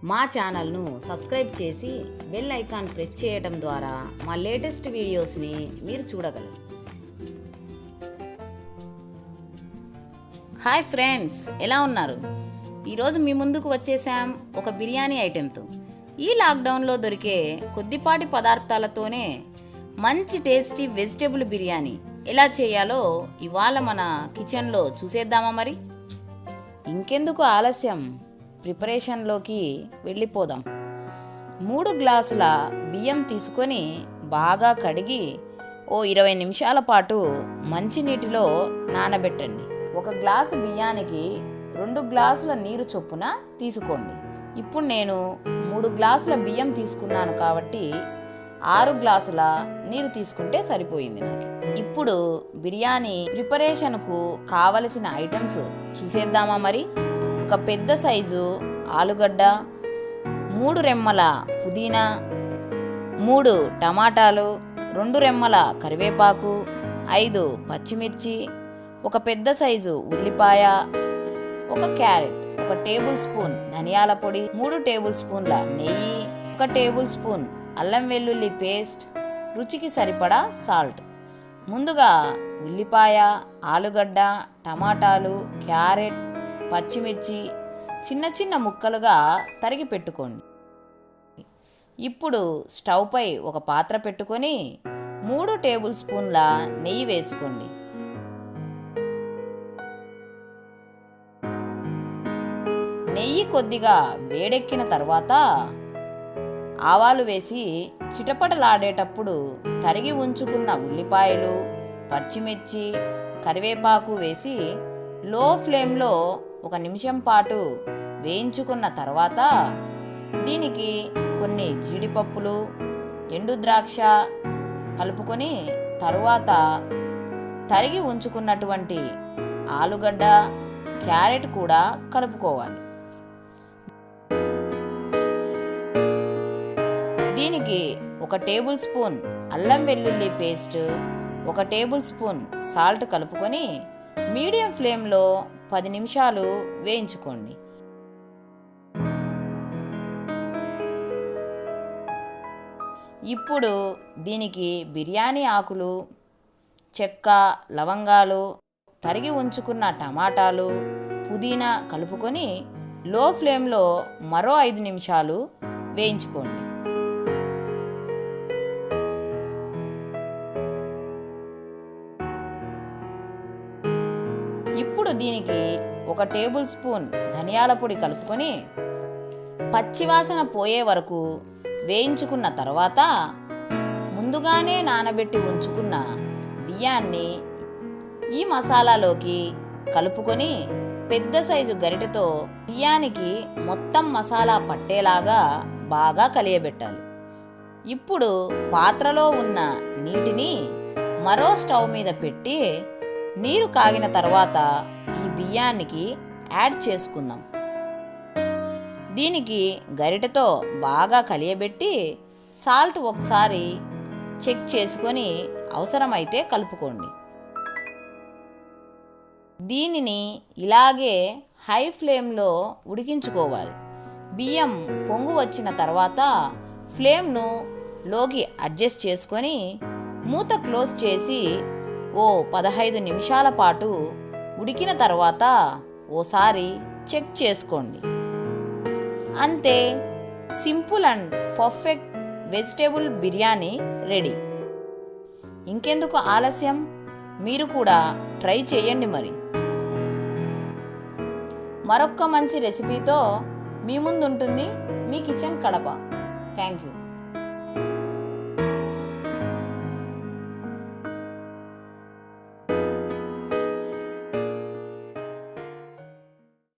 మా ఛానల్ను సబ్స్క్రైబ్ చేసి బెల్ ఐకాన్ ప్రెస్ చేయడం ద్వారా మా లేటెస్ట్ వీడియోస్ని మీరు చూడగలరు. హాయ్ ఫ్రెండ్స్, ఎలా ఉన్నారు? ఈరోజు మీ ముందుకు వచ్చేసాం ఒక బిర్యానీ ఐటెంతో. ఈ లాక్డౌన్లో దొరికే కొద్దిపాటి పదార్థాలతోనే మంచి టేస్టీ వెజిటబుల్ బిర్యానీ ఎలా చేయాలో ఇవాళ మన కిచెన్లో చూసేద్దామా మరి? ఇంకెందుకు ఆలస్యం, ప్రిపరేషన్లోకి వెళ్ళిపోదాం. 3 గ్లాసుల బియ్యం తీసుకొని బాగా కడిగి 20 నిమిషాల పాటు మంచినీటిలో నానబెట్టండి. 1 గ్లాసు బియ్యానికి 2 గ్లాసుల నీరు చొప్పున తీసుకోండి. ఇప్పుడు నేను 3 గ్లాసుల బియ్యం తీసుకున్నాను కాబట్టి 6 గ్లాసుల నీరు తీసుకుంటే సరిపోయింది నాకు. ఇప్పుడు బిర్యానీ ప్రిపరేషన్కు కావలసిన ఐటమ్స్ చూసేద్దామా మరి? 1 పెద్ద సైజు ఆలుగడ్డ, 3 రెమ్మల పుదీనా, 3 టమాటాలు, 2 రెమ్మల కరివేపాకు, 5 పచ్చిమిర్చి, 1 పెద్ద సైజు ఉల్లిపాయ, 1 క్యారెట్, 1 టేబుల్ స్పూన్ ధనియాల పొడి, 3 టేబుల్ స్పూన్ల నెయ్యి, 1 టేబుల్ స్పూన్ అల్లం వెల్లుల్లి పేస్ట్, రుచికి సరిపడా సాల్ట్. ముందుగా ఉల్లిపాయ, ఆలుగడ్డ, టమాటాలు, క్యారెట్, పచ్చిమిర్చి చిన్న చిన్న ముక్కలుగా తరిగి పెట్టుకోండి. ఇప్పుడు స్టవ్ పై ఒక పాత్ర పెట్టుకొని 3 టేబుల్ స్పూన్ల నెయ్యి వేసుకోండి. నెయ్యి కొద్దిగా వేడెక్కిన తర్వాత ఆవాలు వేసి చిటపటలాడేటప్పుడు తరిగి ఉంచుకున్న ఉల్లిపాయలు, పచ్చిమిర్చి, కరివేపాకు వేసి లో ఫ్లేమ్లో 1 నిమిషం పాటు వేయించుకున్న తర్వాత దీనికి కొన్ని జీడిపప్పులు, ఎండు ద్రాక్ష కలుపుకొని తరువాత తరిగి ఉంచుకున్నటువంటి ఆలుగడ్డ, క్యారెట్ కూడా కలుపుకోవాలి. దీనికి 1 టేబుల్ స్పూన్ అల్లం వెల్లుల్లి పేస్ట్, 1 టేబుల్ స్పూన్ సాల్ట్ కలుపుకొని మీడియం ఫ్లేమ్లో 10 నిమిషాలు వేయించుకోండి. ఇప్పుడు దీనికి బిర్యానీ ఆకులు, చెక్క, లవంగాలు, తరిగి ఉంచుకున్న టమాటాలు, పుదీనా కలుపుకొని లో ఫ్లేమ్లో మరో 5 నిమిషాలు వేయించుకోండి. ఇప్పుడు దీనికి 1 టేబుల్ స్పూన్ ధనియాల పొడి కలుపుకొని పచ్చివాసన పోయే వరకు వేయించుకున్న తర్వాత ముందుగానే నానబెట్టి ఉంచుకున్న బియ్యాన్ని ఈ మసాలాలోకి కలుపుకొని పెద్ద సైజు గరిటెతో బియ్యానికి మొత్తం మసాలా పట్టేలాగా బాగా కలియబెట్టాలి. ఇప్పుడు పాత్రలో ఉన్న నీటిని మరో స్టవ్ మీద పెట్టి నీరు కాగిన తర్వాత ఈ బియ్యానికి యాడ్ చేసుకుందాం. దీనికి గరిటెతో బాగా కలియబెట్టి సాల్ట్ ఒకసారి చెక్ చేసుకొని అవసరమైతే కలుపుకోండి. దీనిని ఇలాగే హై ఫ్లేమ్లో ఉడికించుకోవాలి. బియ్యం పొంగు వచ్చిన తర్వాత ఫ్లేమ్ను లోకి అడ్జస్ట్ చేసుకొని మూత క్లోజ్ చేసి 15 నిమిషాల పాటు ఉడికిన తర్వాత ఓసారి చెక్ చేసుకోండి. అంతే, simple and perfect vegetable biryani ready. ఇంకెందుకు ఆలస్యం, మీరు కూడా ట్రై చేయండి మరి. మరొక్క మంచి రెసిపీతో మీ ముందుంటుంది మీ కిచెన్ కడప. Thank you.